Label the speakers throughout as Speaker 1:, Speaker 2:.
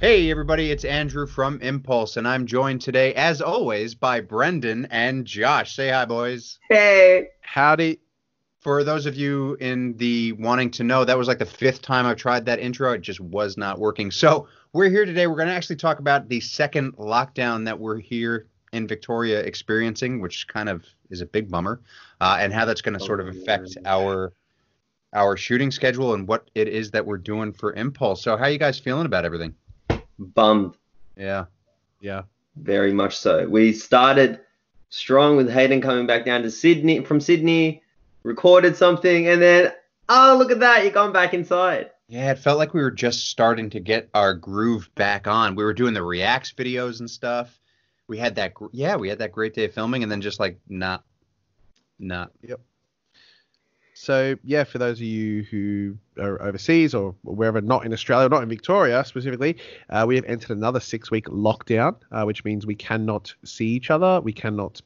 Speaker 1: Hey everybody, it's Andrew from Impulse, and I'm joined today, as always, by Brendan and Josh. Say hi, boys.
Speaker 2: Hey.
Speaker 3: Howdy.
Speaker 1: For those of you in the wanting to know, that was like the fifth time I've tried that intro. It just was not working. So we're here today. We're going to actually talk about the second lockdown that we're here in Victoria experiencing, which kind of is a big bummer, and how that's going to sort of affect our shooting schedule and what it is that we're doing for Impulse. So how are you guys feeling about everything?
Speaker 2: Bummed.
Speaker 1: Yeah.
Speaker 2: Very much so. We started strong with Hayden coming back down to Sydney from Sydney, recorded something, and then, oh, look at that, you're going back inside.
Speaker 1: Yeah, it felt like we were just starting to get our groove back on. We were doing the reacts videos and stuff. We had that great day of filming, and then just like not.
Speaker 3: Yep. So, yeah, for those of you who are overseas or wherever, not in Australia, not in Victoria specifically, we have entered another 6-week lockdown, which means we cannot see each other. We cannot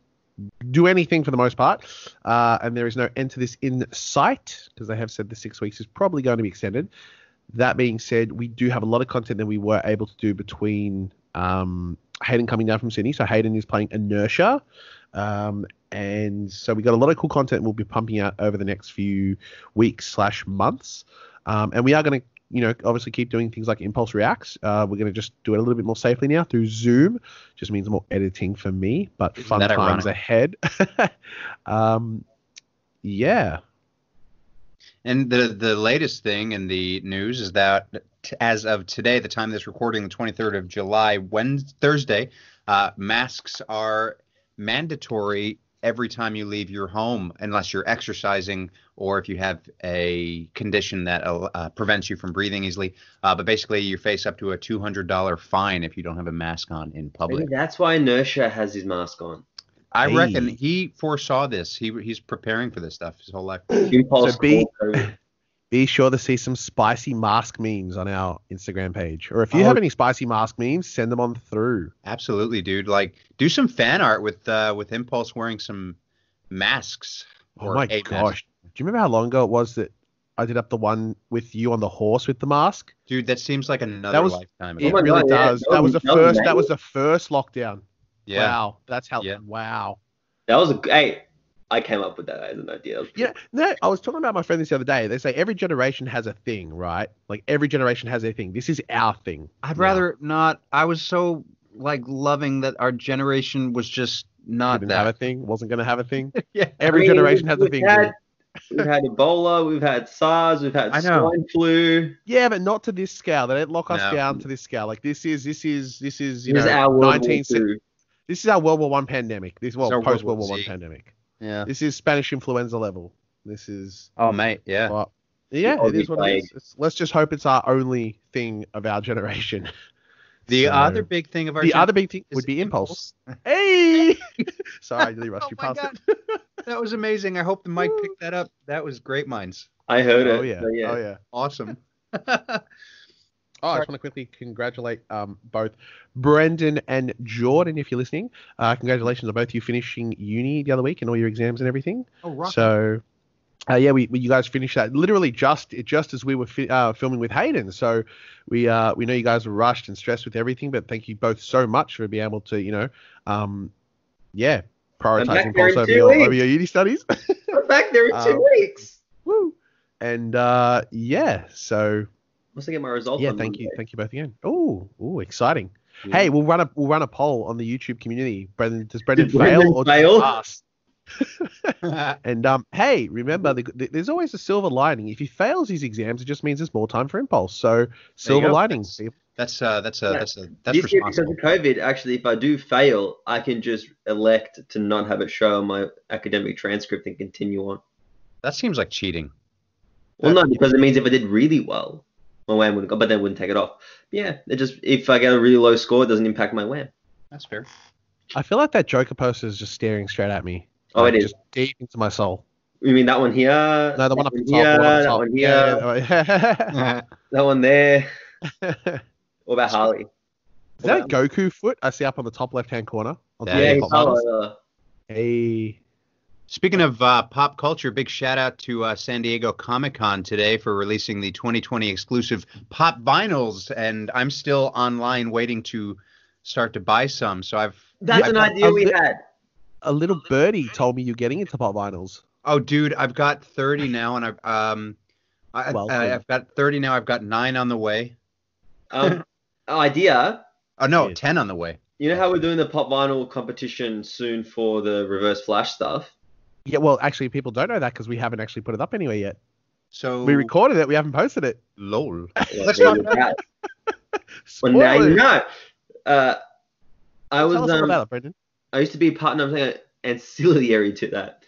Speaker 3: do anything for the most part. And there is no end to this in sight because they have said the 6 weeks is probably going to be extended. That being said, we do have a lot of content that we were able to do between Hayden coming down from Sydney. So Hayden is playing Inertia. And so we got a lot of cool content we'll be pumping out over the next few weeks/months. And we are going to, obviously keep doing things like Impulse Reacts. We're going to just do it a little bit more safely now through Zoom. Just means more editing for me, but fun times ahead. Yeah.
Speaker 1: And the latest thing in the news is that as of today, the time of this recording, the 23rd of July, Thursday, masks are mandatory every time you leave your home, unless you're exercising or if you have a condition that prevents you from breathing easily. But basically, you face up to a $200 fine if you don't have a mask on in public.
Speaker 2: Maybe that's why Inertia has his mask on.
Speaker 1: I reckon he foresaw this. He's preparing for this stuff his whole life.
Speaker 2: Impulse.
Speaker 3: So be sure to see some spicy mask memes on our Instagram page. Or if you have any spicy mask memes, send them on through.
Speaker 1: Absolutely, dude. Like, do some fan art with Impulse wearing some masks.
Speaker 3: Oh my gosh. Do you remember how long ago it was that I did up the one with you on the horse with the mask?
Speaker 1: Dude, that seems like another lifetime ago.
Speaker 3: It really does. That was the first lockdown.
Speaker 1: Yeah.
Speaker 3: Wow. That's how wow.
Speaker 2: That was I came up with that as an idea.
Speaker 3: Yeah, no, I was talking about my friend this the other day. They say every generation has a thing, right? Like every generation has their thing. This is our thing.
Speaker 1: I'd rather not. I was so loving that our generation was just not
Speaker 3: have a thing. Wasn't going to have a thing.
Speaker 1: Yeah.
Speaker 3: Every generation has a thing.
Speaker 2: We've had Ebola, we've had SARS, we've had swine flu.
Speaker 3: Yeah, but not to this scale. They don't lock us down to this scale. Like this is
Speaker 2: our
Speaker 3: 19. This is our World War One pandemic. This post World War One pandemic.
Speaker 1: Yeah.
Speaker 3: This is Spanish influenza level. This is...
Speaker 1: Oh, mate, yeah.
Speaker 3: Well, yeah, it is what it is. Let's just hope it's our only thing of our generation.
Speaker 1: The other big thing of our generation...
Speaker 3: The other big thing would be Impulse. Hey! Sorry, I really rushed you past it.
Speaker 1: That was amazing. I hope the mic picked that up. That was great minds.
Speaker 2: I heard it.
Speaker 3: Oh, yeah.
Speaker 1: Awesome.
Speaker 3: I just want to quickly congratulate both Brendan and Jordan, if you're listening. Congratulations on both you finishing uni the other week and all your exams and everything.
Speaker 1: Oh, right.
Speaker 3: So, you guys finished that literally just as we were filming with Hayden. So we know you guys were rushed and stressed with everything, but thank you both so much for being able to, prioritize Impulse over your uni studies.
Speaker 2: I'm back there in 2 weeks.
Speaker 3: Woo! And so.
Speaker 2: Must I get my results?
Speaker 3: Yeah, thank you both again. Oh, exciting! Yeah. Hey, we'll run a poll on the YouTube community. Does Brendan fail or does he pass? And hey, remember, there's always a silver lining. If he fails his exams, it just means there's more time for Impulse. So silver linings.
Speaker 1: That's
Speaker 2: this year,
Speaker 1: responsible.
Speaker 2: because of COVID, actually, if I do fail, I can just elect to not have it show on my academic transcript and continue on.
Speaker 1: That seems like cheating.
Speaker 2: Well, no, because it means if I did really well, my WAM wouldn't go, but then it wouldn't take it off. But yeah, if I get a really low score, it doesn't impact my WAM.
Speaker 1: That's fair.
Speaker 3: I feel like that Joker poster is just staring straight at me.
Speaker 2: Oh, it is.
Speaker 3: Just deep into my soul.
Speaker 2: You mean that one here?
Speaker 3: No, the one up the top.
Speaker 2: That one here. That one there. What about Harley?
Speaker 3: Is that a Goku foot I see up on the top left-hand corner?
Speaker 2: Yeah, he's
Speaker 3: Hey.
Speaker 1: Speaking of pop culture, big shout out to San Diego Comic-Con today for releasing the 2020 exclusive pop vinyls, and I'm still online waiting to start to buy some. So
Speaker 2: That's an idea we had.
Speaker 3: A little birdie told me you're getting into pop vinyls.
Speaker 1: Oh, dude, I've got 30 now, and I've got 30 now. I've got 9 on the way.
Speaker 2: Idea.
Speaker 1: Oh no, 10 on the way.
Speaker 2: You know how we're doing the pop vinyl competition soon for the Reverse Flash stuff?
Speaker 3: Yeah, well, actually, people don't know that because we haven't actually put it up anywhere yet.
Speaker 1: So
Speaker 3: we recorded it, we haven't posted it.
Speaker 1: Lol.
Speaker 2: Let's talk about it. Well, now you know.
Speaker 3: Tell us all about it, Brendan.
Speaker 2: I used to be part of something ancillary to that.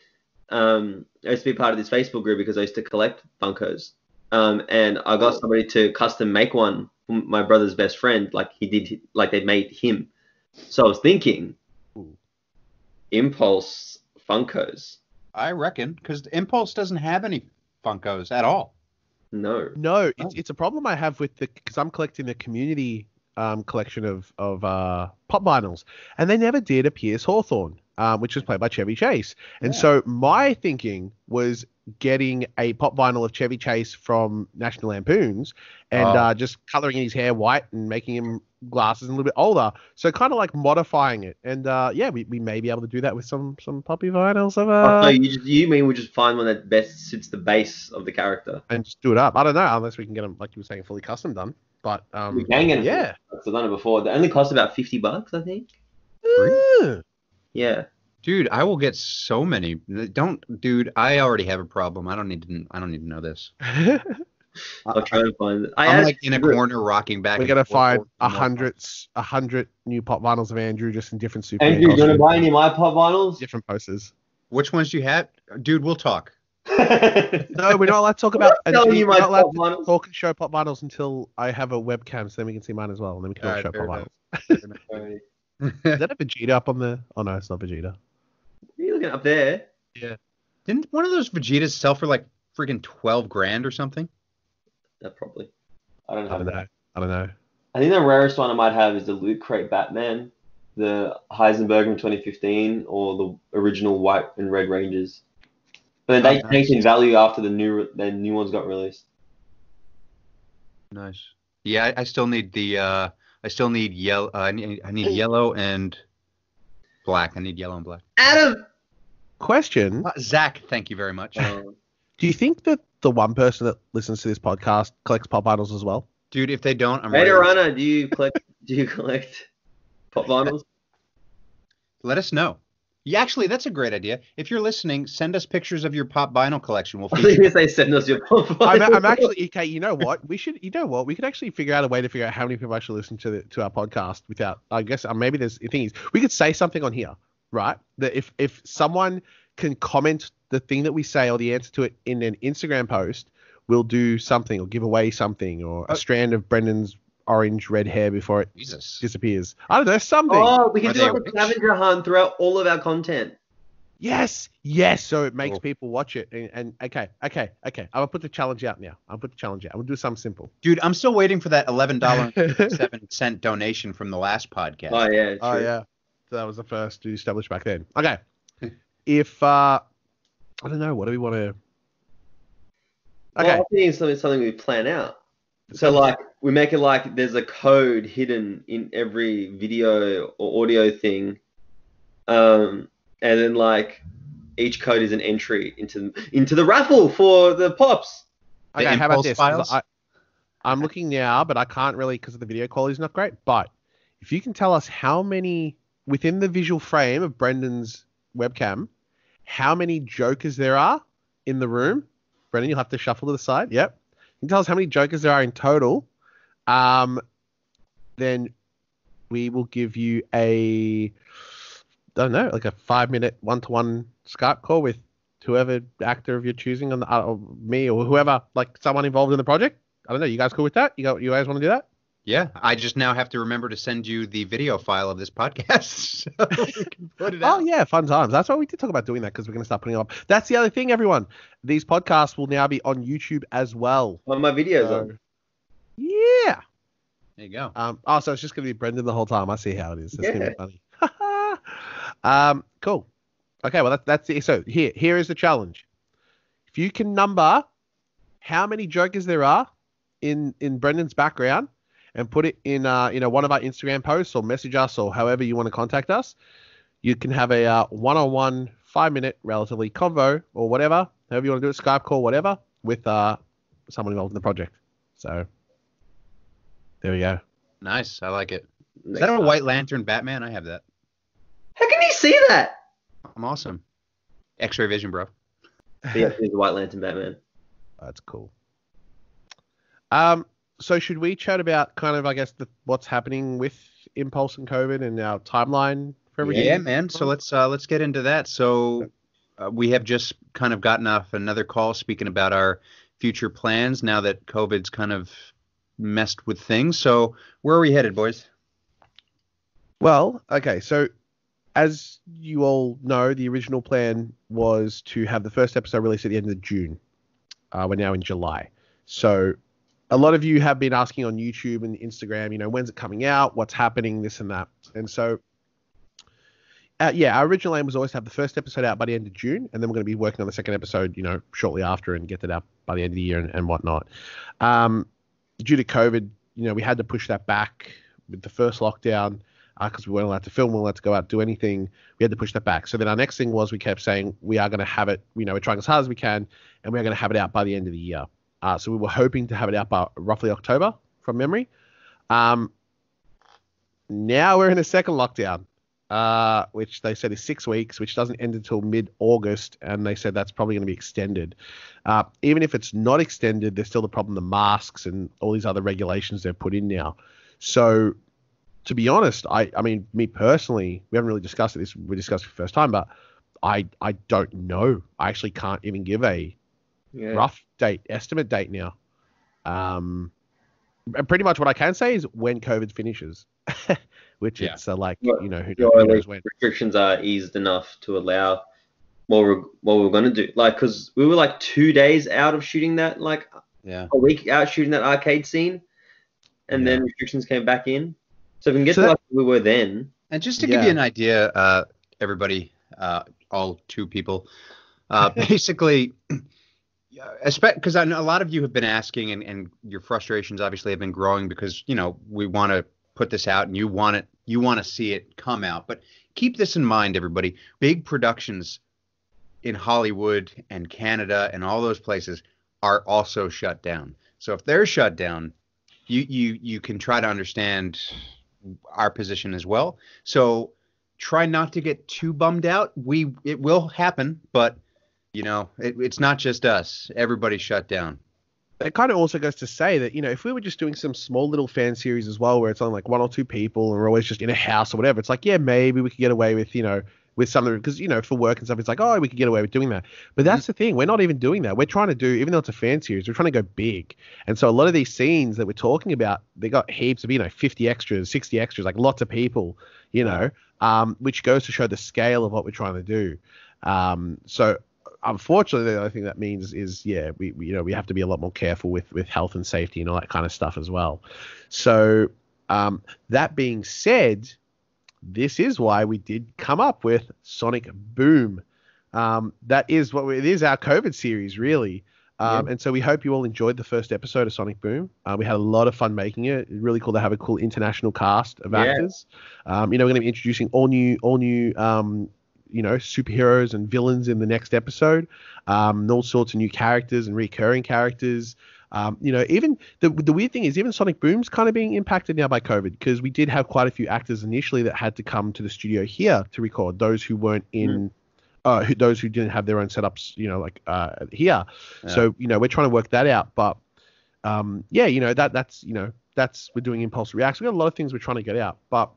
Speaker 2: I used to be part of this Facebook group because I used to collect Funkos. And I got somebody to custom make one for my brother's best friend, like they made him. So I was thinking, Impulse Funkos.
Speaker 1: I reckon, because Impulse doesn't have any Funkos at all.
Speaker 2: No,
Speaker 3: it's a problem I have with because I'm collecting the community collection of pop vinyls, and they never did a Pierce Hawthorne, which was played by Chevy Chase. And so my thinking was getting a pop vinyl of Chevy Chase from National Lampoons and just coloring his hair white and making him glasses a little bit older. So kind of like modifying it. And we may be able to do that with some poppy vinyls of
Speaker 2: no, you mean we just find one that best suits the base of the character
Speaker 3: and just do it up. I don't know, unless we can get them, like you were saying, fully custom done. But
Speaker 2: we can get them. Yeah, I've done it before. They only cost about $50, I think. Yeah.
Speaker 1: Dude, I will get so many. Dude, I already have a problem. I don't need to know this.
Speaker 2: I'll try and find it.
Speaker 1: I'm like in a corner rocking back.
Speaker 3: We're gonna find 100 new pop vinyls of Andrew just in different super.
Speaker 2: Andrew, you gonna buy any of my pop vinyls?
Speaker 3: Different posters.
Speaker 1: Which ones do you have? Dude, we'll talk.
Speaker 3: No, we're not allowed to talk about.
Speaker 2: Telling you my pop vinyls.
Speaker 3: Talk and show pop vinyls until I have a webcam, so then we can see mine as well, and then we can all show pop vinyls. Is that a Vegeta up on the? Oh no, it's not Vegeta.
Speaker 2: What are you looking up there?
Speaker 1: Yeah. Didn't one of those Vegetas sell for like freaking $12,000 or something?
Speaker 2: Probably. I don't know.
Speaker 3: I
Speaker 2: think the rarest one I might have is the Loot Crate Batman, the Heisenberg from 2015, or the original White and Red Rangers. But they tanked in value after the new ones got released.
Speaker 1: Nice. Yeah, I still need the. I still need yellow. I need yellow and black. I need yellow and black.
Speaker 2: Adam.
Speaker 3: Question.
Speaker 1: Zach, thank you very much.
Speaker 3: Do you think that the one person that listens to this podcast collects pop vinyls as well?
Speaker 1: Dude, if they don't, I'm
Speaker 2: Beta Runner, do you collect pop vinyls?
Speaker 1: Let us know. Yeah, actually, that's a great idea. If you're listening, send us pictures of your pop vinyl collection. We'll feature.
Speaker 2: I was going to say send us your pop vinyl.
Speaker 3: I'm actually okay. You know what? We could actually figure out a way to figure out how many people actually listen to our podcast without. I guess maybe the thing is we could say something on here, right? That if someone can comment the thing that we say or the answer to it in an Instagram post, we'll do something or give away something or a strand of Brendan's orange red hair before it disappears. I don't know, something.
Speaker 2: Oh, we can do like a scavenger hunt throughout all of our content.
Speaker 3: Yes. So it makes people watch it. And okay. I'll put the challenge out now. We'll do something simple.
Speaker 1: Dude, I'm still waiting for that $11.07 donation from the last podcast.
Speaker 2: Oh yeah. True.
Speaker 3: Oh yeah. So that was the first to establish back then. Okay. If I don't know, what do we want to? Okay.
Speaker 2: Well, I think it's something we plan out. So like we make it like there's a code hidden in every video or audio thing, and then like each code is an entry into the raffle for the pops.
Speaker 3: Okay, how about this? I'm looking now, but I can't really because the video quality is not great. But if you can tell us how many within the visual frame of Brendan's webcam, how many jokers there are in the room. Brendan, you'll have to shuffle to the side. Yep. You can tell us how many jokers there are in total. Then we will give you a 5-minute one-to-one Skype call with whoever actor of your choosing on the me or whoever, like someone involved in the project. I don't know. You guys cool with that? You guys want to do that?
Speaker 1: Yeah, I just now have to remember to send you the video file of this podcast so we can put it out.
Speaker 3: Oh, yeah, fun times. That's why we did talk about doing that because we're going to start putting it up. That's the other thing, everyone. These podcasts will now be on YouTube as well.
Speaker 2: On my videos on.
Speaker 3: Yeah.
Speaker 1: There you go.
Speaker 3: So it's just going to be Brendan the whole time. I see how it is. It's going to be funny. Cool. Okay, well that's it. So here is the challenge. If you can number how many Jokers there are in Brendan's background and put it in one of our Instagram posts or message us or however you want to contact us, you can have a one-on-one 5-minute relatively convo or whatever, however you want to do it, Skype call, whatever, with someone involved in the project. So there we go.
Speaker 1: Nice. I like it. Is that a White Lantern Batman? I have that.
Speaker 2: How can you see that?
Speaker 1: I'm awesome. X-ray vision, bro.
Speaker 2: Yeah, he's the White Lantern Batman.
Speaker 3: That's cool. So should we chat about kind of, I guess, what's happening with Impulse and COVID and our timeline for everything?
Speaker 1: Yeah, man. So let's get into that. So we have just kind of gotten off another call speaking about our future plans now that COVID's kind of messed with things. So where are we headed, boys?
Speaker 3: Well, okay. So as you all know, the original plan was to have the first episode released at the end of June. We're now in July. So a lot of you have been asking on YouTube and Instagram, when's it coming out? What's happening? This and that. And so, our original aim was always to have the first episode out by the end of June. And then we're going to be working on the second episode, shortly after and get that out by the end of the year and whatnot. Due to COVID, we had to push that back with the first lockdown. Because we weren't allowed to film, we weren't allowed to go out, do anything. We had to push that back. So then our next thing was we kept saying we are going to have it, we're trying as hard as we can, and we're going to have it out by the end of the year. So we were hoping to have it out by roughly October from memory. Now we're in a second lockdown, which they said is 6 weeks, which doesn't end until mid-August, and they said that's probably going to be extended. Even if it's not extended, there's still the problem of the masks and all these other regulations they've put in now. So to be honest, I mean, me personally, we haven't really discussed this. We discussed it for the first time, but I don't know. I actually can't even give a rough estimate date now. And pretty much what I can say is when COVID finishes, which it's who knows when.
Speaker 2: Restrictions are eased enough to allow what we're going to do. Like, because we were like 2 days out of shooting that, a week out shooting that arcade scene, and then restrictions came back in. So if we can get to like we were then.
Speaker 1: And just to give you an idea, everybody, all two people, basically, because I know a lot of you have been asking and your frustrations obviously have been growing because, we want to put this out and you want to see it come out. But keep this in mind, everybody. Big productions in Hollywood and Canada and all those places are also shut down. So if they're shut down, you can try to understand our position as well. So try not to get too bummed out. It will happen, but it's not just us. Everybody's shut down.
Speaker 3: It kind of also goes to say that, if we were just doing some small little fan series as well, where it's only like one or two people and we're always just in a house or whatever, it's like, maybe we could get away with, with some of it, because, for work and stuff, it's like, we could get away with doing that. But that's the thing. We're not even doing that. We're trying to do, even though it's a fan series, we're trying to go big. And so a lot of these scenes that we're talking about, they got heaps of, 50 extras, 60 extras, like lots of people, which goes to show the scale of what we're trying to do. So unfortunately, the only thing that means is, we have to be a lot more careful with health and safety and all that kind of stuff as well. So that being said, this is why we did come up with Sonic Boom. That is it is our COVID series, really. And so we hope you all enjoyed the first episode of Sonic Boom. We had a lot of fun making it. It's really cool to have a cool international cast of actors. We're going to be introducing all new superheroes and villains in the next episode. All sorts of new characters and recurring characters. Even the weird thing is even Sonic Boom's kind of being impacted now by COVID, because we did have quite a few actors initially that had to come to the studio here to record, those who weren't in, those who didn't have their own setups, here. Yeah. So, we're trying to work that out. But, that's, we're doing Impulse Reacts. We got a lot of things we're trying to get out. But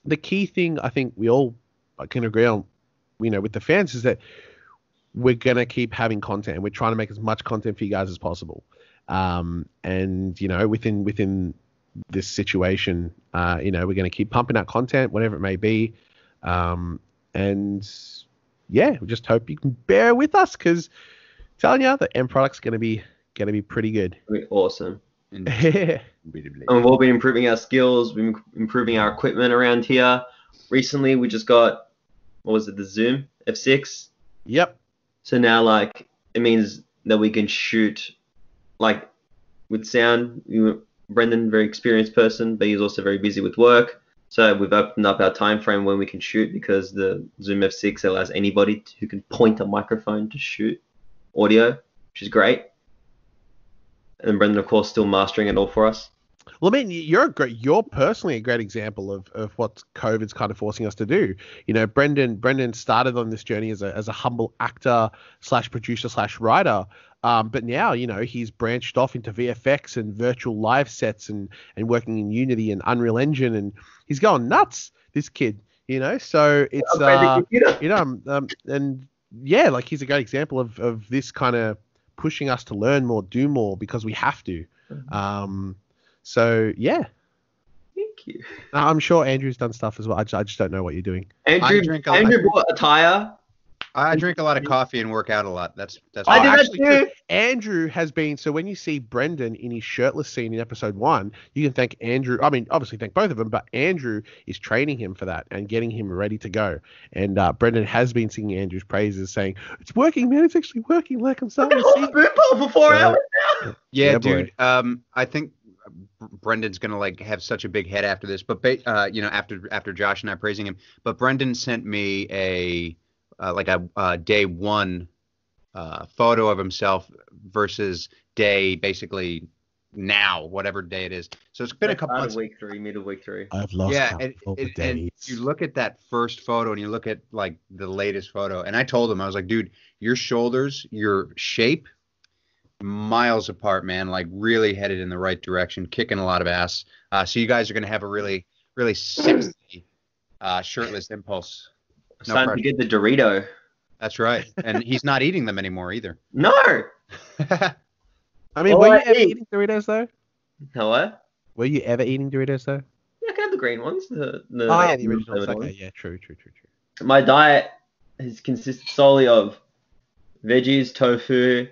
Speaker 3: the key thing I think we all can agree on, with the fans, is that we're going to keep having content, and we're trying to make as much content for you guys as possible. And within this situation, we're going to keep pumping out content, whatever it may be. We just hope you can bear with us, because telling you the end product's going to be pretty good.
Speaker 2: It'll be awesome. And we've all been improving our skills, we've been improving our equipment around here. Recently, we just got what was it, the Zoom F6.
Speaker 3: Yep.
Speaker 2: So now, like, it means that we can shoot, like, with sound. Brendan, very experienced person, but he's also very busy with work. So we've opened up our time frame when we can shoot, because the Zoom F6 allows anybody who can point a microphone to shoot audio, which is great. And Brendan, of course, still mastering it all for us.
Speaker 3: Well, I mean, you're personally a great example of what COVID's kind of forcing us to do. You know, Brendan started on this journey as a humble actor / producer / writer. But now, you know, he's branched off into VFX and virtual live sets and working in Unity and Unreal Engine, and he's going nuts, this kid, you know. So it's you know, and yeah, like, he's a great example of this kind of pushing us to learn more, do more, because we have to. So yeah,
Speaker 2: Thank you.
Speaker 3: I'm sure Andrew's done stuff as well. I just don't know what you're doing.
Speaker 2: Andrew bought a tire.
Speaker 1: I drink a lot of coffee and work out a lot. That's
Speaker 2: I did that
Speaker 3: actually
Speaker 2: too.
Speaker 3: true. Andrew has been, so when you see Brendan in his shirtless scene in episode 1, you can thank Andrew. I mean, obviously thank both of them, but Andrew is training him for that and getting him ready to go. And Brendan has been singing Andrew's praises, saying, "It's working, man. It's actually working. Like, I'm starting to see."
Speaker 2: Boot pole for 4 hours now.
Speaker 1: Yeah,
Speaker 3: boy.
Speaker 1: dude. I think Brendan's gonna like have such a big head after this, but you know, after Josh and I praising him, but Brendan sent me a day 1 photo of himself versus day basically now, whatever day it is. So it's been a couple months.
Speaker 2: Week 3, middle of week 3.
Speaker 3: I've lost count of all the
Speaker 1: and
Speaker 3: days.
Speaker 1: you look at that first photo and you look at like the latest photo, and I told him, I was like, dude, your shoulders, your shape, miles apart, man. Like, really headed in the right direction, kicking a lot of ass. So you guys are gonna have a really, really sexy shirtless impulse.
Speaker 2: No time to get the Dorito.
Speaker 1: That's right. And he's not eating them anymore either.
Speaker 2: No.
Speaker 3: I mean, were you ever eating Doritos though?
Speaker 2: No, what?
Speaker 3: Were you ever eating Doritos though?
Speaker 2: Yeah, I can have the green ones. The
Speaker 3: originals. Okay,
Speaker 2: ones.
Speaker 3: yeah, true.
Speaker 2: My diet has consisted solely of veggies, tofu,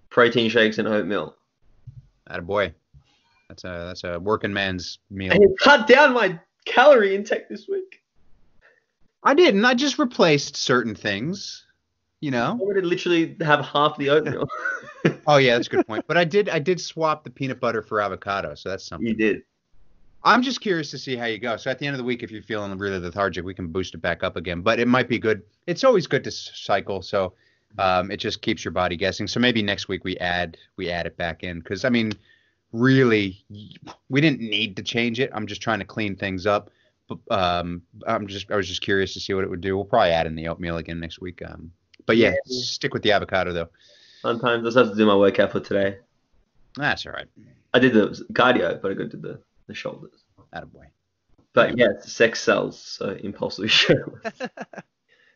Speaker 2: protein shakes, and oatmeal.
Speaker 1: Attaboy. That's a working man's meal.
Speaker 2: I cut down my calorie intake this week.
Speaker 1: I didn't. I just replaced certain things, you know.
Speaker 2: I would literally have half the oatmeal.
Speaker 1: Oh yeah, that's a good point. But I did swap the peanut butter for avocado, so that's something.
Speaker 2: You did.
Speaker 1: I'm just curious to see how you go. So at the end of the week, if you're feeling really lethargic, we can boost it back up again. But it might be good. It's always good to cycle, so it just keeps your body guessing. So maybe next week we add it back in, because I mean, really, we didn't need to change it. I'm just trying to clean things up. I was just curious to see what it would do. We'll probably add in the oatmeal again next week. But yeah, stick with the avocado though.
Speaker 2: Sometimes I just have to do my workout for today.
Speaker 1: That's all right.
Speaker 2: I did the cardio, but I got to do the shoulders.
Speaker 1: Attaboy.
Speaker 2: But yeah, it's sex sells, so impulsively shirtless.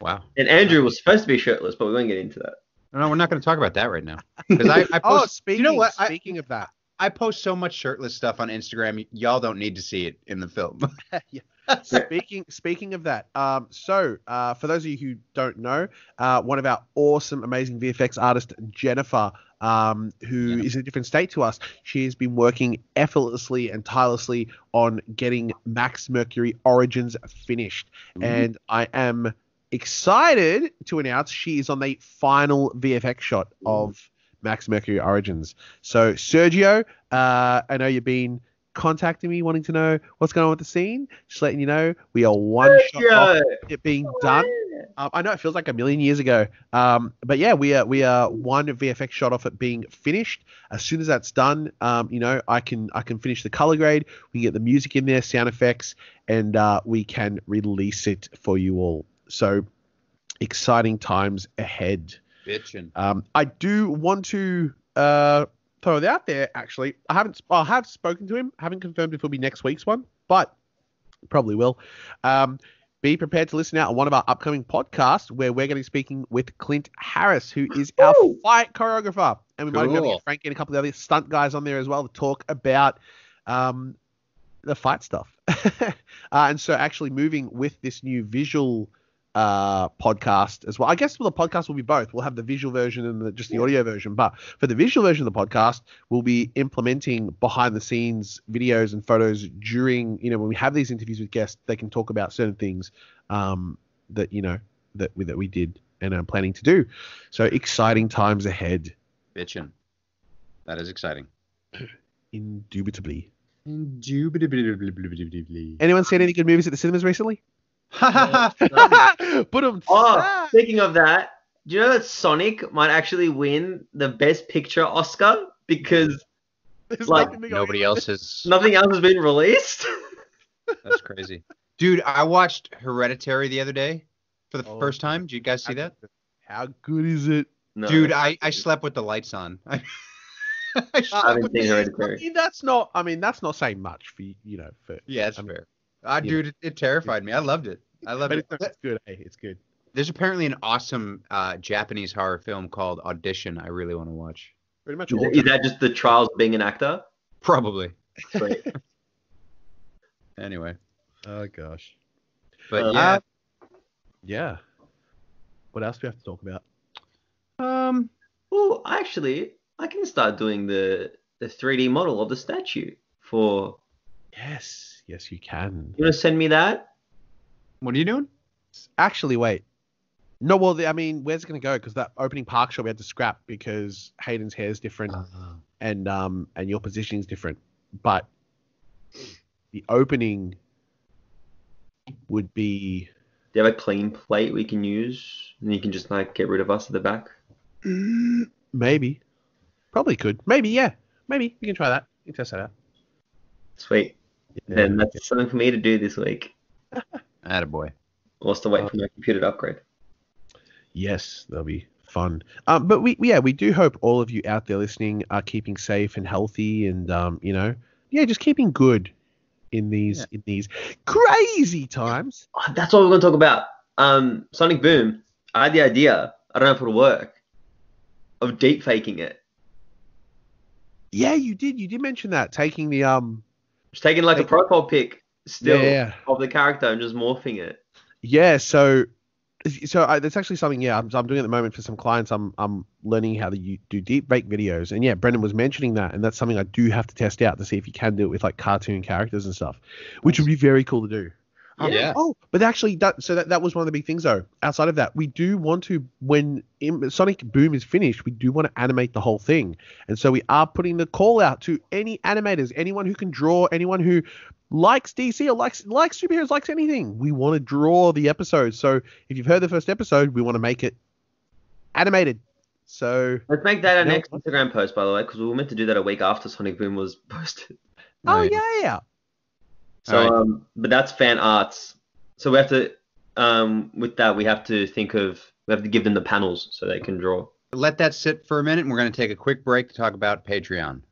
Speaker 1: Wow.
Speaker 2: And Andrew was supposed to be shirtless, but we won't get into that.
Speaker 1: No, we're not going to talk about that right now. Because I post.
Speaker 3: Speaking,
Speaker 1: you know what?
Speaker 3: Speaking of that,
Speaker 1: I post so much shirtless stuff on Instagram. Y'all don't need to see it in the film.
Speaker 3: yeah. Speaking of that, so for those of you who don't know, one of our awesome, amazing VFX artists, Jennifer, who is in a different state to us, she has been working effortlessly and tirelessly on getting Max Mercury Origins finished. Mm-hmm. And I am excited to announce she is on the final VFX shot of Max Mercury Origins. So Sergio, I know you've been contacting me wanting to know what's going on with the scene. Just letting you know, we are one shot off it being done. I know it feels like a million years ago, but yeah, we are one VFX shot off it being finished. As soon as that's done, you know, I can finish the color grade. We can get the music in there, sound effects, and we can release it for you all. So exciting times ahead.
Speaker 1: Bitchin'.
Speaker 3: I do want to throw it out there. Actually, I have spoken to him. Haven't confirmed if it'll be next week's one, but probably will. Be prepared to listen out on one of our upcoming podcasts where we're going to be speaking with Clint Harris, who is our fight choreographer, and we might be able to get Frankie and a couple of the other stunt guys on there as well to talk about the fight stuff. And so, actually, moving with this new visual podcast as well. I guess the podcast will be both. We'll have the visual version and just the audio version. But for the visual version of the podcast, we'll be implementing behind the scenes videos and photos during, you know, when we have these interviews with guests, they can talk about certain things, that we did and are planning to do. So exciting times ahead.
Speaker 1: Bitchin'. That is exciting.
Speaker 3: Indubitably.
Speaker 1: Indubitably.
Speaker 3: Anyone seen any good movies at the cinemas recently?
Speaker 2: Speaking of that, do you know that Sonic might actually win the Best Picture Oscar because
Speaker 1: nobody else has.
Speaker 2: Nothing else has been released.
Speaker 1: That's crazy, dude. I watched Hereditary the other day for the first time. Did you guys see that?
Speaker 3: How good is it?
Speaker 2: No.
Speaker 1: Dude, I slept with the lights on. I
Speaker 2: haven't seen Hereditary.
Speaker 3: That's not saying much for for.
Speaker 1: Yeah, it's fair. Dude, it terrified me. I loved it.
Speaker 3: It's good. Hey, it's good.
Speaker 1: There's apparently an awesome Japanese horror film called Audition. I really want to watch.
Speaker 3: Pretty much.
Speaker 2: Is that just the trials of being an actor?
Speaker 1: Probably.
Speaker 2: Sweet.
Speaker 1: Anyway.
Speaker 3: Oh gosh.
Speaker 1: But yeah.
Speaker 3: Yeah. What else do we have to talk about?
Speaker 2: Well, actually, I can start doing the 3D model of the statue for.
Speaker 3: Yes, you can.
Speaker 2: You want to send me that?
Speaker 1: What are you doing?
Speaker 3: Actually, wait. No, well, where's it going to go? Because that opening park shot we had to scrap because Hayden's hair is different and your positioning is different. But the opening would be.
Speaker 2: Do you have a clean plate we can use, and you can just get rid of us at the back?
Speaker 3: Maybe. Probably could. Maybe, yeah. Maybe we can try that. You can test that out.
Speaker 2: Sweet. Yeah. Then that's something for me to do this week.
Speaker 1: Attaboy.
Speaker 2: I'll still wait for my computer to upgrade.
Speaker 3: Yes, that'll be fun. But we do hope all of you out there listening are keeping safe and healthy, and just keeping good in these crazy times.
Speaker 2: Oh, that's what we're going to talk about. Sonic Boom. I had the idea. I don't know if it'll work. Of deep faking it.
Speaker 3: Yeah, you did. You did mention that taking the
Speaker 2: just taking a profile pic still
Speaker 3: of
Speaker 2: the character and just morphing it.
Speaker 3: Yeah, so that's actually something. Yeah, I'm doing at the moment for some clients. I'm learning how to do deep fake videos, and yeah, Brendan was mentioning that, and that's something I do have to test out to see if you can do it with cartoon characters and stuff, which would be very cool to do.
Speaker 1: Yeah.
Speaker 3: But actually, that was one of the big things though. Outside of that, we do want to, when Sonic Boom is finished, we do want to animate the whole thing, and so we are putting the call out to any animators, anyone who can draw, anyone who likes DC or likes superheroes, likes anything. We want to draw the episodes. So if you've heard the first episode, we want to make it animated. So
Speaker 2: let's make that our next Instagram post, by the way, because we were meant to do that a week after Sonic Boom was posted.
Speaker 3: Oh yeah.
Speaker 2: So, but that's fan arts. So we have to, with that, we have to give them the panels so they can draw.
Speaker 1: Let that sit for a minute, and we're going to take a quick break to talk about Patreon.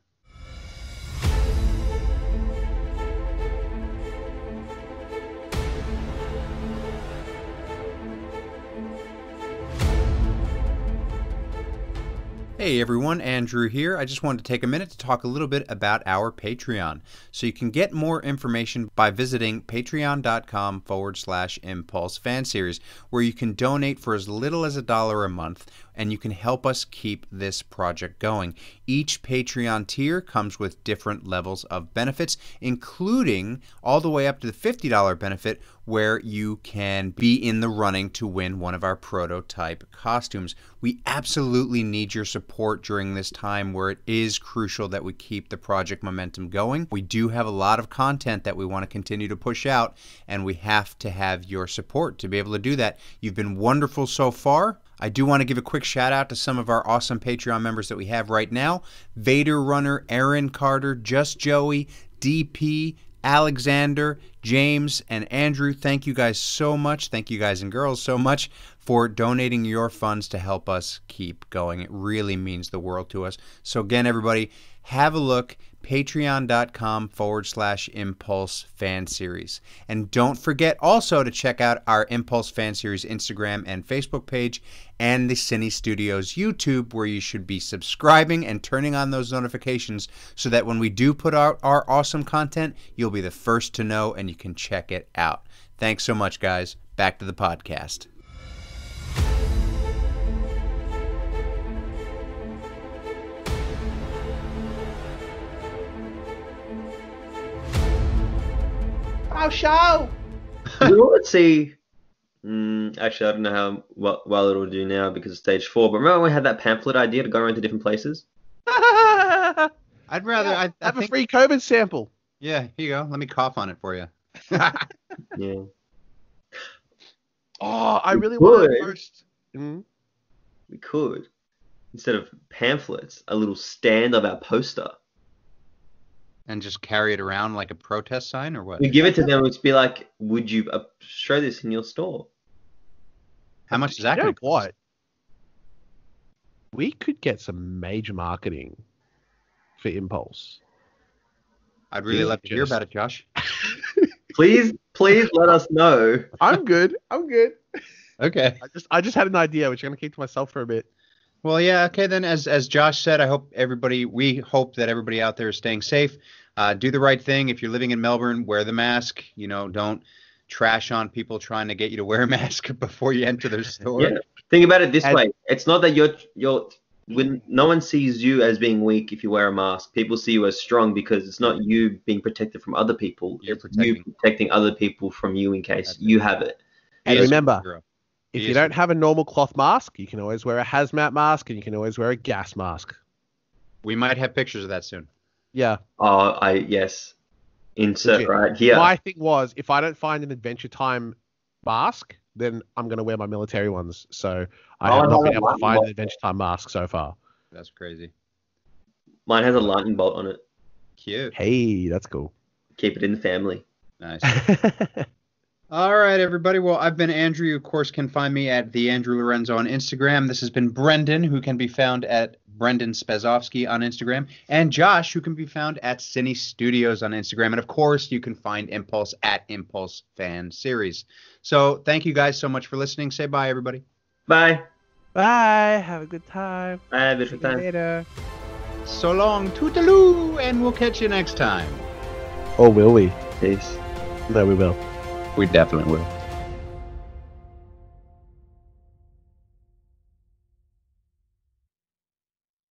Speaker 1: Hey everyone, Andrew here. I just wanted to take a minute to talk a little bit about our Patreon. So you can get more information by visiting patreon.com/Impulse Fan Series, where you can donate for as little as $1 a month, and you can help us keep this project going. Each Patreon tier comes with different levels of benefits, including all the way up to the $50 benefit, where you can be in the running to win one of our prototype costumes. We absolutely need your support during this time where it is crucial that we keep the project momentum going. We do have a lot of content that we want to continue to push out, and we have to have your support to be able to do that. You've been wonderful so far. I do want to give a quick shout out to some of our awesome Patreon members that we have right now. Vader Runner, Aaron Carter, Just Joey, DP, Alexander, James, and Andrew. Thank you guys so much. Thank you guys and girls so much for donating your funds to help us keep going. It really means the world to us. So again, everybody, have a look. Patreon.com/Impulse Fan Series. And don't forget also to check out our Impulse Fan Series Instagram and Facebook page and the Cinestudios YouTube, where you should be subscribing and turning on those notifications so that when we do put out our awesome content, you'll be the first to know and you can check it out. Thanks so much, guys. Back to the podcast.
Speaker 3: Show.
Speaker 2: We want to see Actually, I don't know how well it'll do now because of stage 4. But remember when we had that pamphlet idea to go around to different places?
Speaker 1: I'd rather.
Speaker 3: Yeah,
Speaker 1: I
Speaker 3: have a
Speaker 1: think.
Speaker 3: free COVID sample.
Speaker 1: Yeah, here you go. Let me cough on it for you.
Speaker 2: Yeah.
Speaker 3: Oh, I
Speaker 2: We
Speaker 3: really want to
Speaker 2: could.
Speaker 3: post.
Speaker 2: We could, instead of pamphlets, a little stand of our poster.
Speaker 1: And just carry it around like a protest sign, or what?
Speaker 2: We give it to them, it's be like, would you show this in your store?
Speaker 1: How much is that
Speaker 3: You
Speaker 1: going
Speaker 3: know
Speaker 1: to cost?
Speaker 3: what? We could get some major marketing for Impulse.
Speaker 1: I'd really love to hear about it, Josh.
Speaker 2: Please let us know.
Speaker 3: I'm good.
Speaker 1: Okay.
Speaker 3: I just had an idea, which I'm gonna keep to myself for a bit.
Speaker 1: Well, yeah. Okay, then. As Josh said, we hope that everybody out there is staying safe. Do the right thing. If you're living in Melbourne, wear the mask. You know, don't trash on people trying to get you to wear a mask before you enter their store.
Speaker 2: Yeah. Think about it this way. It's not that you're when no one sees you as being weak if you wear a mask. People see you as strong because it's not you being protected from other people.
Speaker 1: You're
Speaker 2: It's you protecting other people from you in case you have it.
Speaker 3: And
Speaker 1: He is a
Speaker 3: remember,
Speaker 1: hero.
Speaker 3: if
Speaker 1: He
Speaker 3: you
Speaker 1: is
Speaker 3: don't
Speaker 1: a-
Speaker 3: have a normal cloth mask, you can always wear a hazmat mask, and you can always wear a gas mask.
Speaker 1: We might have pictures of that soon.
Speaker 3: Yeah.
Speaker 2: Oh, yes. Insert
Speaker 3: Legit.
Speaker 2: right here.
Speaker 3: My thing was, if I don't find an Adventure Time mask, then I'm going to wear my military ones. So I have not been able to find an Adventure Time mask so far.
Speaker 1: That's crazy.
Speaker 2: Mine has a lightning bolt on it.
Speaker 1: Cute.
Speaker 3: Hey, that's cool.
Speaker 2: Keep it in the family.
Speaker 1: Nice. All right, everybody. Well, I've been Andrew. You, of course, can find me at the Andrew Lorenzo on Instagram. This has been Brendan, who can be found at Brendan Spezovsky on Instagram, and Josh, who can be found at Cinestudios on Instagram. And of course, you can find Impulse at Impulse Fan Series. So thank you guys so much for listening. Say bye, everybody.
Speaker 2: Bye.
Speaker 3: Bye. Have a good time.
Speaker 2: Bye.
Speaker 3: See you later.
Speaker 1: So long, toodaloo, and we'll catch you next time.
Speaker 3: Or will we?
Speaker 2: Peace.
Speaker 3: No, we will.
Speaker 1: We definitely will.